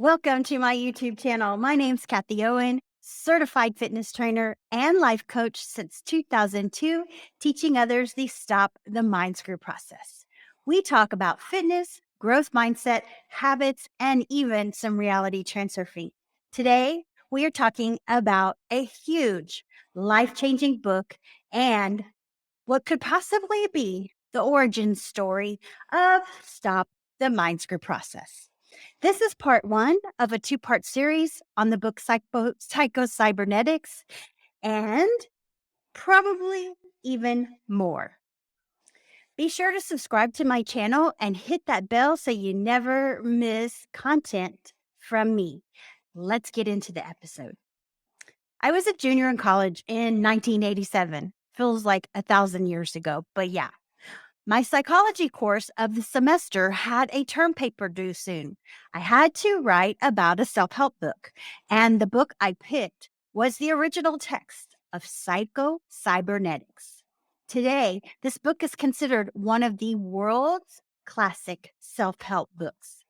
Welcome to my YouTube channel. My name's Kathie Owen, certified fitness trainer and life coach since 2002, teaching others the Stop the Mind Screw process. We talk about fitness, growth mindset, habits, and even some reality transurfing. Today, we are talking about a huge life changing book and what could possibly be the origin story of Stop the Mind Screw process. This is part one of a two-part series on the book Psycho-cybernetics and probably even more. Be sure to subscribe to my channel and hit that bell so you never miss content from me. Let's get into the episode. I was a junior in college in 1987. Feels like 1,000 years ago, but yeah. My psychology course of the semester had a term paper due soon. I had to write about a self help book, and the book I picked was the original text of Psycho-cybernetics. Today, this book is considered one of the world's classic self help books.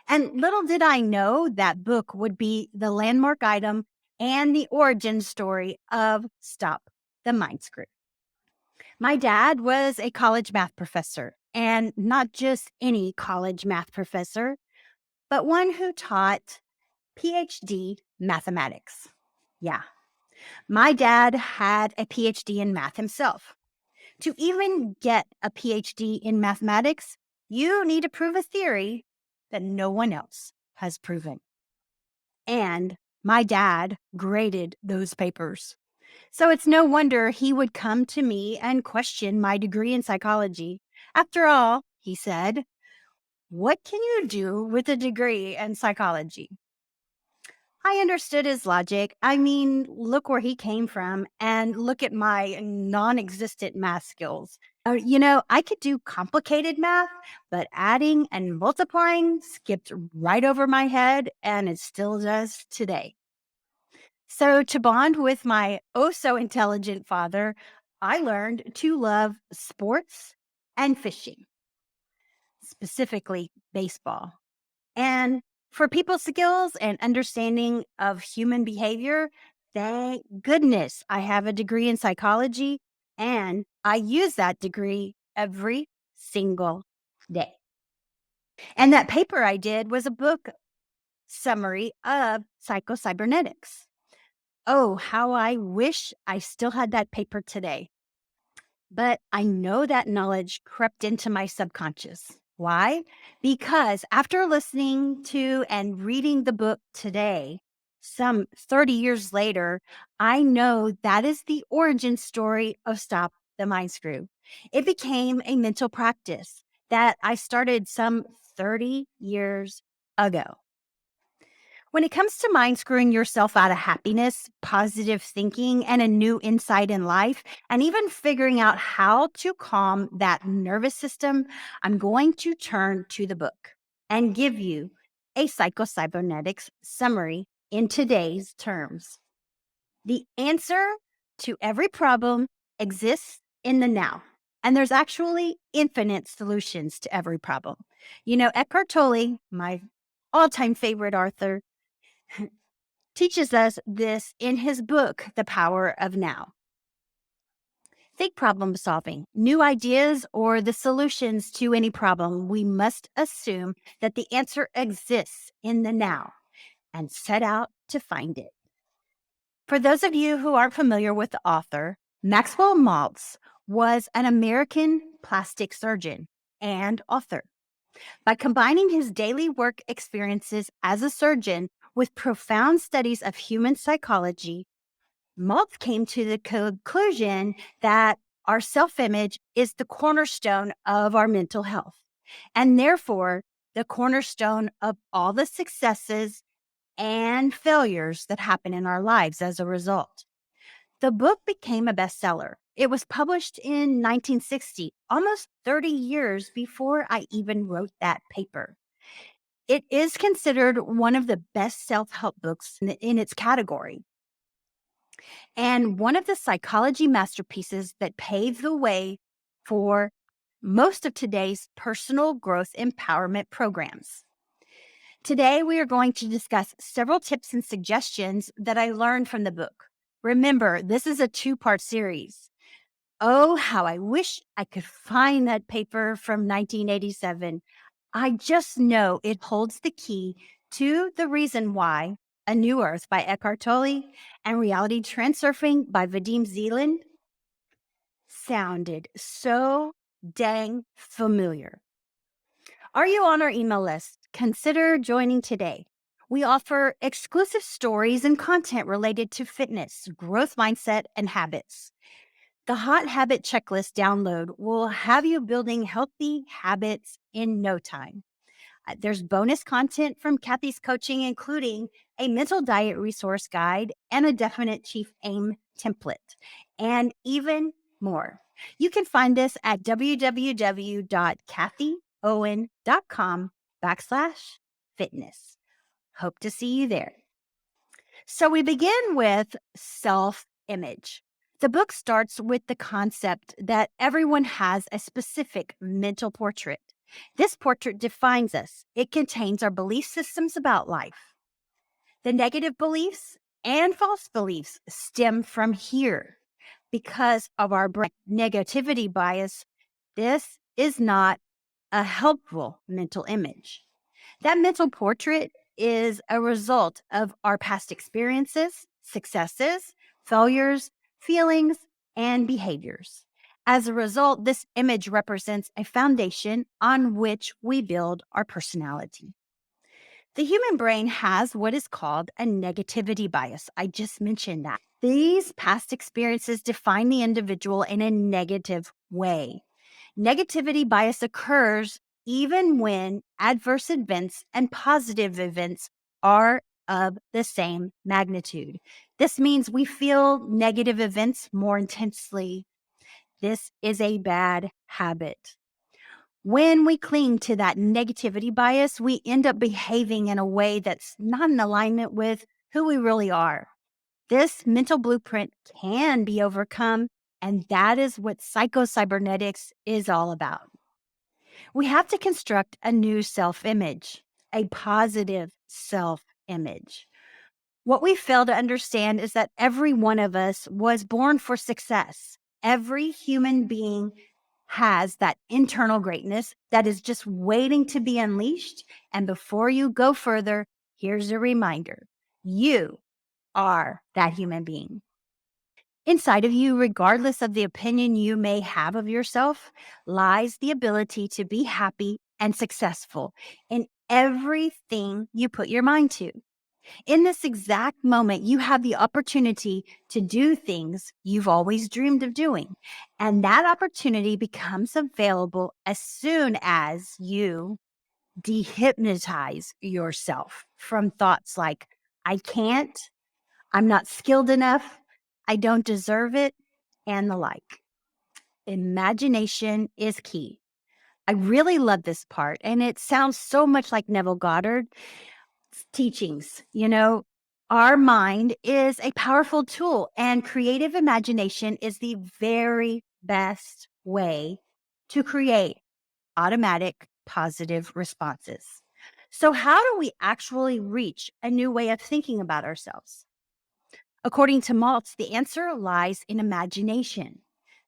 And little did I know that book would be the landmark item and the origin story of Stop the Mind Screw. My dad was a college math professor, and not just any college math professor, but one who taught PhD mathematics. Yeah, my dad had a PhD in math himself. To even get a PhD in mathematics, you need to prove a theory that no one else has proven. And my dad graded those papers. So it's no wonder he would come to me and question my degree in psychology. After all, he said, what can you do with a degree in psychology? I understood his logic. I mean, look where he came from and look at my non existent math skills. I could do complicated math, but adding and multiplying skipped right over my head, and it still does today. So, to bond with my oh so intelligent father, I learned to love sports and fishing, specifically baseball. And for people skills and understanding of human behavior, thank goodness I have a degree in psychology and I use that degree every single day. And that paper I did was a book summary of psycho-cybernetics. Oh, how I wish I still had that paper today. But I know that knowledge crept into my subconscious. Why? Because after listening to and reading the book today, some 30 years later, I know that is the origin story of Stop the Mind Screw. It became a mental practice that I started some 30 years ago. When it comes to mind screwing yourself out of happiness, positive thinking, and a new insight in life, and even figuring out how to calm that nervous system, I'm going to turn to the book and give you a psycho-cybernetics summary in today's terms. The answer to every problem exists in the now. And there's actually infinite solutions to every problem. Eckhart Tolle, my all-time favorite author, teaches us this in his book, The Power of Now. Think problem solving, new ideas, or the solutions to any problem, we must assume that the answer exists in the now and set out to find it. For those of you who aren't familiar with the author, Maxwell Maltz was an American plastic surgeon and author. By combining his daily work experiences as a surgeon with profound studies of human psychology, Maltz came to the conclusion that our self-image is the cornerstone of our mental health, and therefore the cornerstone of all the successes and failures that happen in our lives as a result. The book became a bestseller. It was published in 1960, almost 30 years before I even wrote that paper. It is considered one of the best self-help books in its category, and one of the psychology masterpieces that paved the way for most of today's personal growth empowerment programs. Today, we are going to discuss several tips and suggestions that I learned from the book. Remember, this is a two-part series. Oh, how I wish I could find that paper from 1987. I just know it holds the key to The Reason Why, A New Earth by Eckhart Tolle, and Reality Transurfing by Vadim Zeland sounded so dang familiar. Are you on our email list? Consider joining today. We offer exclusive stories and content related to fitness, growth mindset, and habits. The Hot Habit Checklist download will have you building healthy habits in no time. There's bonus content from Kathie's coaching, including a mental diet resource guide and a definite chief aim template, and even more. You can find this at www.kathieowen.com/fitness. Hope to see you there. So we begin with self-image. The book starts with the concept that everyone has a specific mental portrait. This portrait defines us. It contains our belief systems about life. The negative beliefs and false beliefs stem from here. Because of our brain negativity bias, this is not a helpful mental image. That mental portrait is a result of our past experiences, successes, failures, feelings, and behaviors. As a result, this image represents a foundation on which we build our personality. The human brain has what is called a negativity bias. I just mentioned that. These past experiences define the individual in a negative way. Negativity bias occurs even when adverse events and positive events are of the same magnitude. This means we feel negative events more intensely. This is a bad habit. When we cling to that negativity bias, we end up behaving in a way that's not in alignment with who we really are. This mental blueprint can be overcome, and that is what psycho-cybernetics is all about. We have to construct a new self-image, a positive self-image. What we fail to understand is that every one of us was born for success. Every human being has that internal greatness that is just waiting to be unleashed. And before you go further, here's a reminder. You are that human being. Inside of you, regardless of the opinion you may have of yourself, lies the ability to be happy and successful in everything you put your mind to. In this exact moment, you have the opportunity to do things you've always dreamed of doing. And that opportunity becomes available as soon as you dehypnotize yourself from thoughts like, I can't, I'm not skilled enough, I don't deserve it, and the like. Imagination is key. I really love this part, and it sounds so much like Neville Goddard's teachings. Our mind is a powerful tool, and creative imagination is the very best way to create automatic positive responses. So, how do we actually reach a new way of thinking about ourselves? According to Maltz, the answer lies in imagination.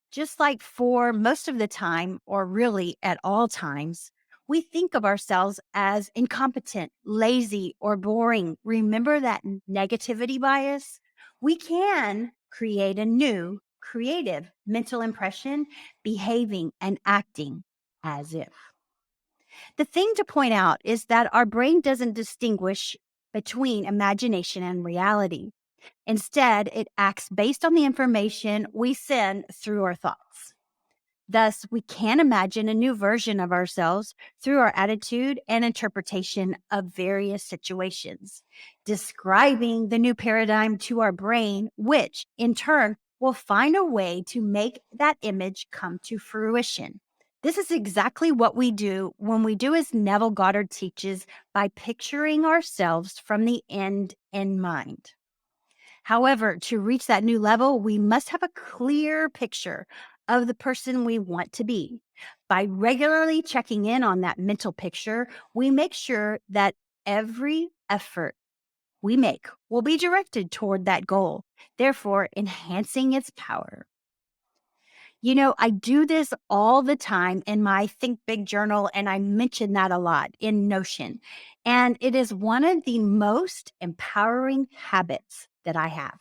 Just like for most of the time, or really at all times, we think of ourselves as incompetent, lazy, or boring. Remember that negativity bias? We can create a new, creative mental impression, behaving and acting as if. The thing to point out is that our brain doesn't distinguish between imagination and reality. Instead, it acts based on the information we send through our thoughts. Thus, we can imagine a new version of ourselves through our attitude and interpretation of various situations, describing the new paradigm to our brain, which in turn will find a way to make that image come to fruition. This is exactly what we do when we do as Neville Goddard teaches by picturing ourselves from the end in mind. However, to reach that new level, we must have a clear picture of the person we want to be. By regularly checking in on that mental picture, we make sure that every effort we make will be directed toward that goal, therefore enhancing its power. I do this all the time in my Think Big journal, and I mention that a lot in Notion. And it is one of the most empowering habits that I have.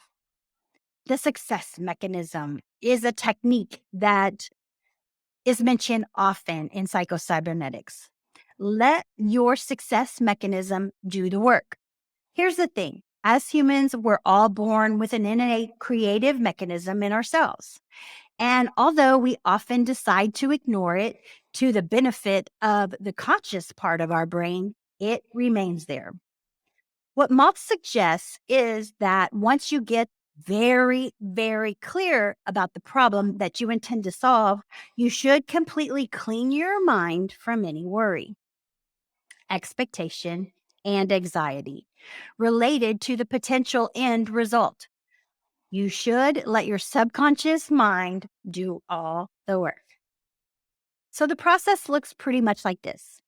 The success mechanism is a technique that is mentioned often in psycho-cybernetics. Let your success mechanism do the work. Here's the thing. As humans, we're all born with an innate creative mechanism in ourselves. And although we often decide to ignore it to the benefit of the conscious part of our brain, it remains there. What Maltz suggests is that once you get very, very clear about the problem that you intend to solve, you should completely clean your mind from any worry, expectation, and anxiety related to the potential end result. You should let your subconscious mind do all the work. So the process looks pretty much like this.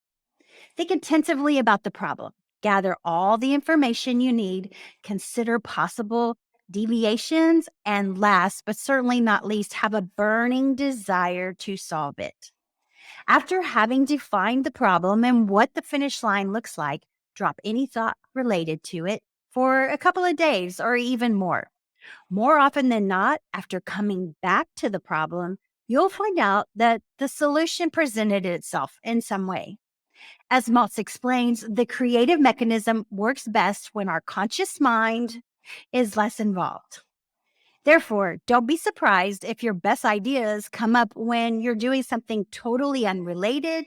Think intensively about the problem. Gather all the information you need, consider possible deviations, and last but certainly not least, have a burning desire to solve it. After having defined the problem and what the finish line looks like, drop any thought related to it for a couple of days or even more. More often than not, after coming back to the problem, you'll find out that the solution presented itself in some way. As Maltz explains, the creative mechanism works best when our conscious mind is less involved. Therefore, don't be surprised if your best ideas come up when you're doing something totally unrelated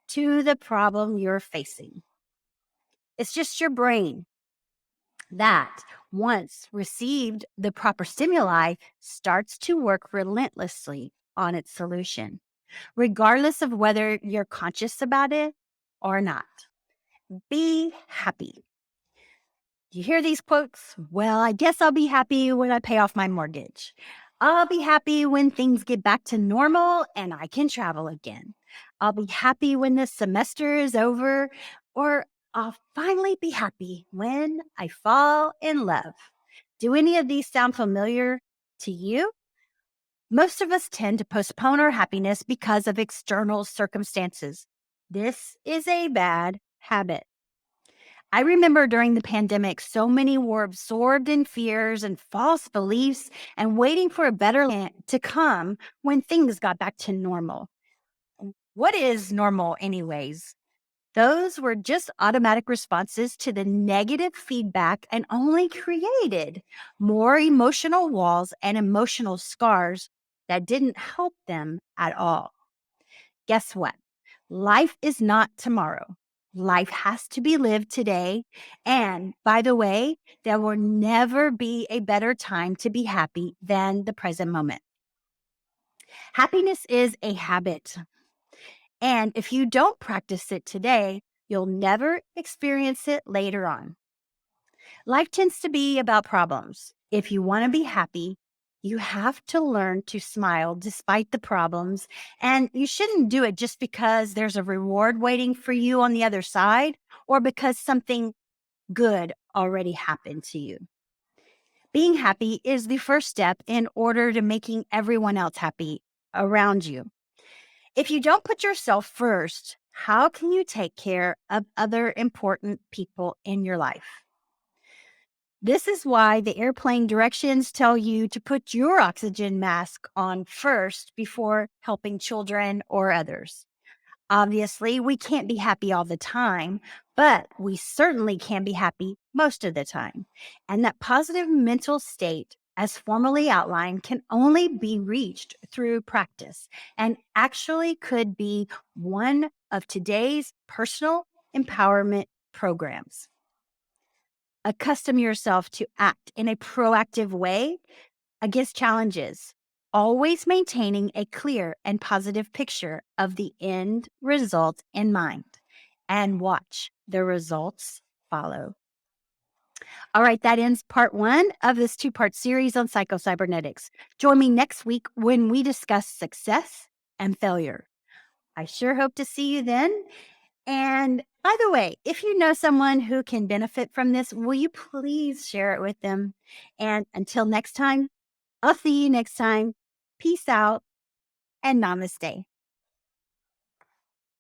to the problem you're facing. It's just your brain that, once received the proper stimuli, starts to work relentlessly on its solution, regardless of whether you're conscious about it or not. Be happy. You hear these quotes? Well, I guess I'll be happy when I pay off my mortgage. I'll be happy when things get back to normal and I can travel again. I'll be happy when this semester is over, or I'll finally be happy when I fall in love. Do any of these sound familiar to you? Most of us tend to postpone our happiness because of external circumstances. This is a bad habit. I remember during the pandemic, so many were absorbed in fears and false beliefs and waiting for a better land to come when things got back to normal. What is normal, anyways? Those were just automatic responses to the negative feedback and only created more emotional walls and emotional scars that didn't help them at all. Guess what? Life is not tomorrow. Life has to be lived today. And by the way, there will never be a better time to be happy than the present moment. Happiness is a habit. And if you don't practice it today, you'll never experience it later on. Life tends to be about problems. If you want to be happy, you have to learn to smile despite the problems. And you shouldn't do it just because there's a reward waiting for you on the other side or because something good already happened to you. Being happy is the first step in order to making everyone else happy around you. If you don't put yourself first, how can you take care of other important people in your life? This is why the airplane directions tell you to put your oxygen mask on first before helping children or others. Obviously, we can't be happy all the time, but we certainly can be happy most of the time. And that positive mental state, as formally outlined, can only be reached through practice and actually could be one of today's personal empowerment programs. Accustom yourself to act in a proactive way against challenges, always maintaining a clear and positive picture of the end result in mind, and watch the results follow. All right, that ends part 1 of this 2-part series on psycho-cybernetics. Join me next week when we discuss success and failure. I sure hope to see you then. And by the way, if you know someone who can benefit from this, will you please share it with them? And until next time, I'll see you next time. Peace out and namaste.